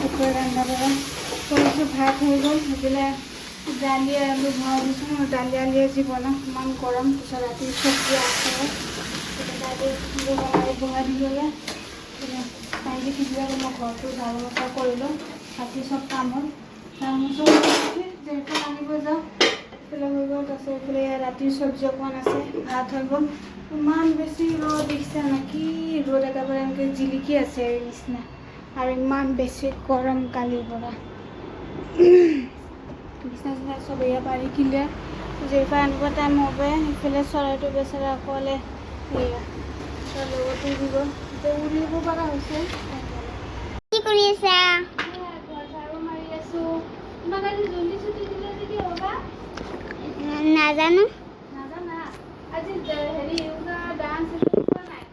দুপুরে রান্না করা করেছো ভাত হয়ে গেল সেগুলো ডালিয়া আলু ভাবিছো ডালিয়া আলু আজি বনাম ইমান গৰম পিছত ৰাতি চব্জি আছে ডালি বহাই দি গ'লে পাৰিলে সিজিলে মই ঘৰটো ঝাৰু মচা কৰিলোঁ বাকী চব কামত ঝাৰু মচা যিহেতু আনিব যাওঁ এইফালে হৈ গ'ল তাৰপিছত এইফালে ৰাতিৰ চব্জি অকণমান আছে ভাত হৈ গ'ল ইমান বেছি ৰ'দ দিছে নেকি ৰ'দ একেবাৰে এনেকৈ জিলিকি আছে এই নিচিনা আৰু ইমান বেছি গৰম কালিৰ পৰা বিছনা চিছনা চব এয়া পাৰি কিলে যেইফালে আনিব টাইম হ'ব সেইফালে চৰাইটো বেচেৰা অকলে এয়া তাৰ লগতে দিব এতিয়া উৰিব পৰা হৈছে কি কৰি আছা ঝাৰু মাৰি আছোঁ তোমাক আজি জল্দি ছুটি দিলে যে কি হ'বা নাজানো নাজানা আজি হেৰি ডান্স কৰা নাই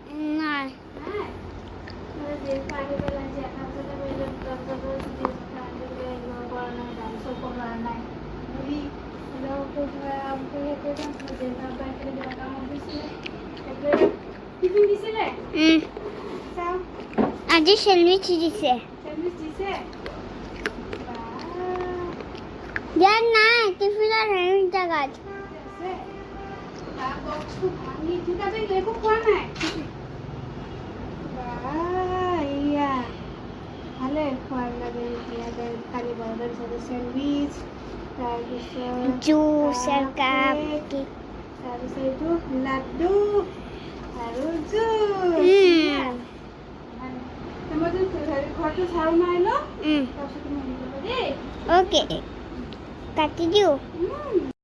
নাই পানি পেলাই যে এটা বজাতে বেলে ডান্সও কৰা নাই হেৰি টিফিন দিছিলে চাওঁ আজি চেণ্ডউইচ দিছে চেণ্ডউইচ দিছে ইয়াত নাই টিফিনত হেৰি জেগাত আছে বক্সটো ভাঙি দুটাতে একো খোৱা নাই ইয়া ভালে খোৱাৰ লাগে ইয়াতে কালি বনালে চেণ্ডউইচ তাৰপিছত জুচ আৰু কাপ তাৰপিছত এইটো লাড্ডু আৰু জুচ মই ঘৰটো ঝাৰু মাৰি লওঁ তাৰপিছত তুমি আহি যাবা দেই অ'কে কাটি দিওঁ